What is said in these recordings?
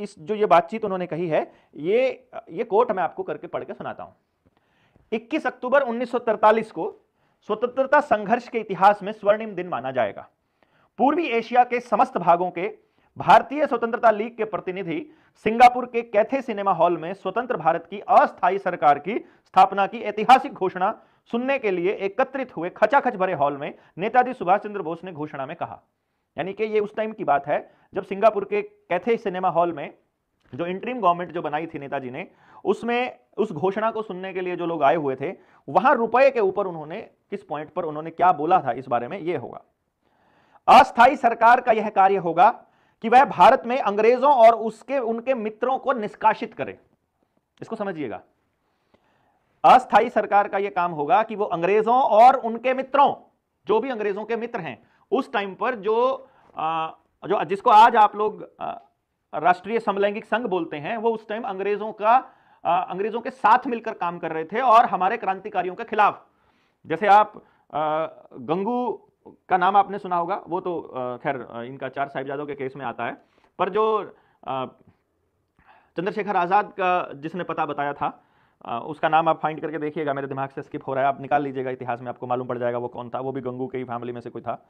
इस जो ये बातचीत उन्होंने कही है, ये कोट मैं आपको करके पढ़ के सुनाता हूं। 21 अक्टूबर 1943 को स्वतंत्रता संघर्ष के इतिहास में स्वर्णिम दिन माना जाएगा। पूर्वी एशिया के समस्त भागों के भारतीय स्वतंत्रता लीग के प्रतिनिधि सिंगापुर के कैथे सिनेमा हॉल में स्वतंत्र भारत की अस्थायी सरकार की स्थापना की ऐतिहासिक घोषणा सुनने के लिए एकत्रित हुए। खचाखच भरे हॉल में नेताजी सुभाष चंद्र बोस ने घोषणा में कहा, यानी कि ये उस टाइम की बात है जब सिंगापुर के कैथे सिनेमा हॉल में जो इंटरिम गवर्नमेंट जो बनाई थी नेताजी ने, उसमें उस घोषणा को सुनने के लिए जो लोग आए हुए थे, वहां रुपए के ऊपर उन्होंने किस पॉइंट पर उन्होंने क्या बोला था इस बारे में, यह होगा, अस्थायी सरकार का यह कार्य होगा कि वह भारत में अंग्रेजों और उनके मित्रों को निष्कासित करे। इसको समझिएगा, अस्थायी सरकार का यह काम होगा कि वो अंग्रेजों और उनके मित्रों, जो भी अंग्रेजों के मित्र हैं उस टाइम पर, जो जिसको आज आप लोग राष्ट्रीय समलैंगिक संघ बोलते हैं, वो उस टाइम अंग्रेजों के साथ मिलकर काम कर रहे थे और हमारे क्रांतिकारियों के खिलाफ। जैसे आप गंगू का नाम आपने सुना होगा, वो तो खैर इनका 4 साहिबजादों के केस में आता है, पर जो चंद्रशेखर आजाद का जिसने पता बताया था, उसका नाम आप फाइंड करके देखिएगा, मेरे दिमाग से स्किप हो रहा है, आप निकाल लीजिएगा, इतिहास में आपको मालूम पड़ जाएगा वो कौन था। वो भी गंगू के ही फैमिली में से कोई था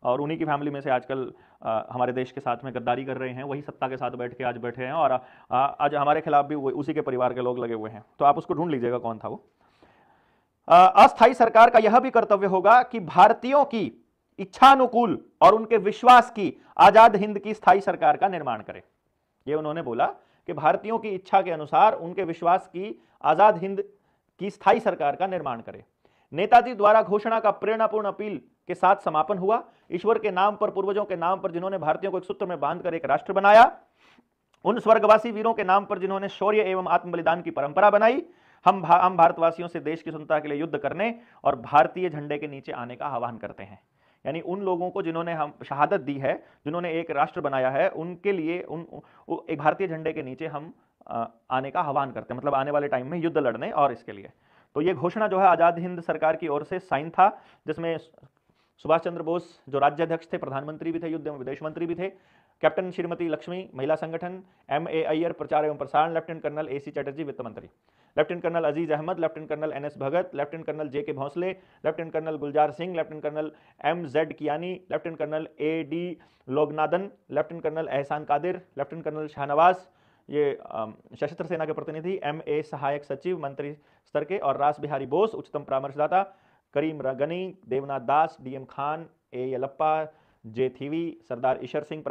और उन्हीं की फैमिली में से आजकल हमारे देश के साथ में गद्दारी कर रहे हैं, वही सत्ता के साथ बैठ के आज बैठे हैं और आज हमारे खिलाफ भी उसी के परिवार के लोग लगे हुए हैं। तो आप उसको ढूंढ लीजिएगा कौन था वो। अस्थायी सरकार का यह भी कर्तव्य होगा कि भारतीयों की इच्छानुकूल और उनके विश्वास की आजाद हिंद की स्थायी सरकार का निर्माण करे। ये उन्होंने बोला कि भारतीयों की इच्छा के अनुसार उनके विश्वास की आजाद हिंद की स्थायी सरकार का निर्माण करे। नेताजी द्वारा घोषणा का प्रेरणापूर्ण अपील के साथ समापन हुआ। ईश्वर के नाम पर, पूर्वजों के नाम पर, जिन्होंने भारतीयों को एक सूत्र में बांधकर एक राष्ट्र बनाया, उन स्वर्गवासी वीरों के नाम पर जिन्होंने शौर्य एवं आत्म बलिदान की परंपरा बनाई, हम भारतवासियों से देश की स्वतंत्रता के लिए युद्ध करने और भारतीय झंडे के नीचे आने का आह्वान करते हैं। यानी उन लोगों को जिन्होंने हम शहादत दी है, जिन्होंने एक राष्ट्र बनाया है, उनके लिए एक भारतीय झंडे के नीचे हम आने का आह्वान करते हैं, मतलब आने वाले टाइम में युद्ध लड़ने और इसके लिए। तो ये घोषणा जो है आजाद हिंद सरकार की ओर से साइन था, जिसमें सुभाष चंद्र बोस जो राज्याध्यक्ष थे, प्रधानमंत्री भी थे, युद्ध एवं विदेश मंत्री भी थे, कैप्टन श्रीमती लक्ष्मी महिला संगठन, M.A. अय्यर प्रचार एवं प्रसारण, लेफ्टिनेंट कर्नल A.C. चटर्जी वित्त मंत्री, lieutenant colonel Aziz Ahmed, lieutenant colonel N.S. Bhagat, lieutenant colonel J.K. Bhonsle, lieutenant colonel Gulzar Singh, lieutenant colonel M.Z. Kiani, lieutenant colonel A.D. Loganathan, lieutenant colonel Ehsan Qadir, lieutenant colonel Shahnawaz, ये सशस्त्र सेना के प्रतिनिधि, M.A. सहायक सचिव मंत्री स्तर के, और रास बिहारी बोस उच्चतम परामर्शदाता, करीम गनी, देवनाथ दास, D.M. Khan, A. Yellappa, J. थीवी, Sardar Ishar Singh